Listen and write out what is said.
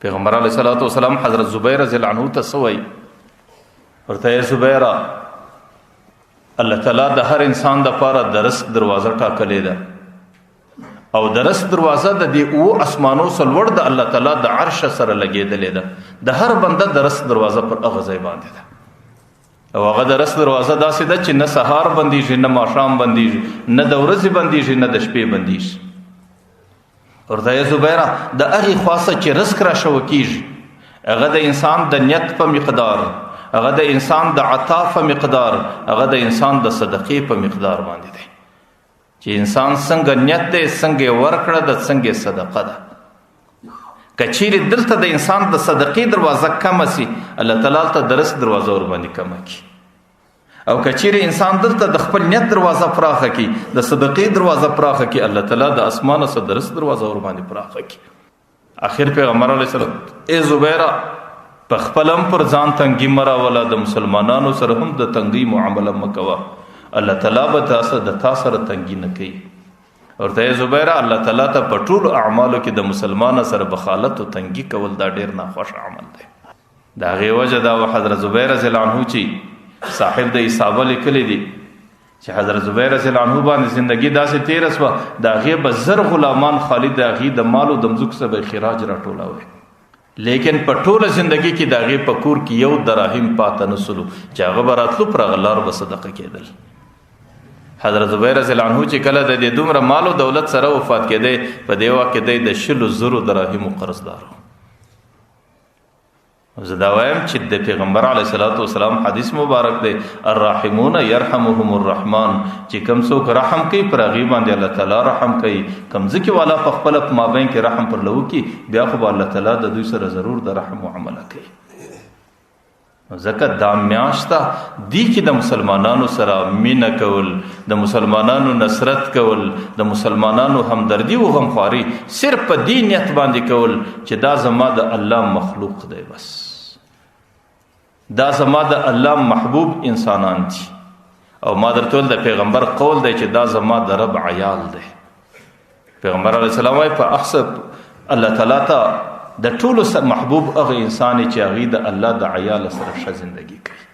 پیغمبر علیه الصلاۃ والسلام حضرت زبیر رضی الله عنه ته سوی ورته زبیره الله تعالی د هر انسان د پاره د رزق دروازه ټاکلې ده او د رزق دروازه د دې او اسمانو سلوړ د الله تعالی د عرش سره لګېدلې ده د هر بنده د رزق دروازه پر هغه ځای باندې ده او هغه د رزق دروازه داسې ده چې نه سهار بندیږي نه ماښام بندیږي نه د ورځې بندیږي نه د شپې بندیږي ورته زبیره د هغې خواصه چې رزق را شو کېږي هغه د انسان د نیت په مقدار هغه د انسان د عطا په مقدار هغه د انسان د صدقې په مقدار باندې دی چې انسان څنګه نیت دی څنګه ورکړه د څنګه صدقه ده کچیرې دلته د انسان د صدقې دروازه کمه سي الله تعالی ته د رزق دروازه ور باندې کمه کړي او کچیرې انسان دلته د خپل نیت دروازه پراخه کړي د صدقې دروازه پراخه کړي الله تعالی د اسمانه سره د رزق دروازه ور باندې پراخه کړي اخر پیغمبر علیه السلام ای زبیره په خپلم پر ځان تنګي مراوله د مسلمانانو سره هم د تنګي معامله مکوه الله تعالی به تاسو د تاسو سره تنګي نه کوي ورته زبیره الله تعالی ته په ټولو اعمالو کې د مسلمان سره بخالت او تنګي کول دا ډیر ناخوش عمل دی دا غي وجه دا حضرت زبیر رضی الله عنه چې صاحب د حساب لیکلی دی چې حضرت زبیر رضی الله عنه باندې ژوندۍ داسې تیر اسوه دا غي به زر غلامان خالد دا غي د مال او د مزوک سره خراج راټولاوي لیکن په ټوله ژوندۍ کې دا غي په کور کې یو دراهم پاتې نسلو چې هغه براتلو پر غلار به صدقه کېدل حضرت زبیر رضی الله عنه چې کله د دې دومره مال او دولت سره وفات کېده په دی وخت کې د 100 دراهم قرضدار زه دا وایم چې د پیغمبر علیه الصلاۃ والسلام حدیث مبارک دی الرحمون يرحمهم الرحمن چې کوم څوک رحم کوي پر هغه باندې الله تعالی رحم کوي کوم ځکه والا په خپل مابین کې رحم پر لو کی بیا خو الله تعالی د دوی سره ضرور د رحم معامله کوي ځکه دا میاشته دی چې د مسلمانانو سره مینه کول د مسلمانانو نصرت کول د مسلمانانو همدردی او غمخواري صرف په دې نیت باندې کول چې دا زما د الله مخلوق دی بس دا زما د الله محبوب انسانان دي او ما درته د پیغمبر قول دی چې دا زما د رب عیال دی پیغمبر علیه السلام وايي په احسب الله تعالی ته د ټولو محبوب هغه انسان چې هغه د الله د عیال سره ښه ژوندۍ کوي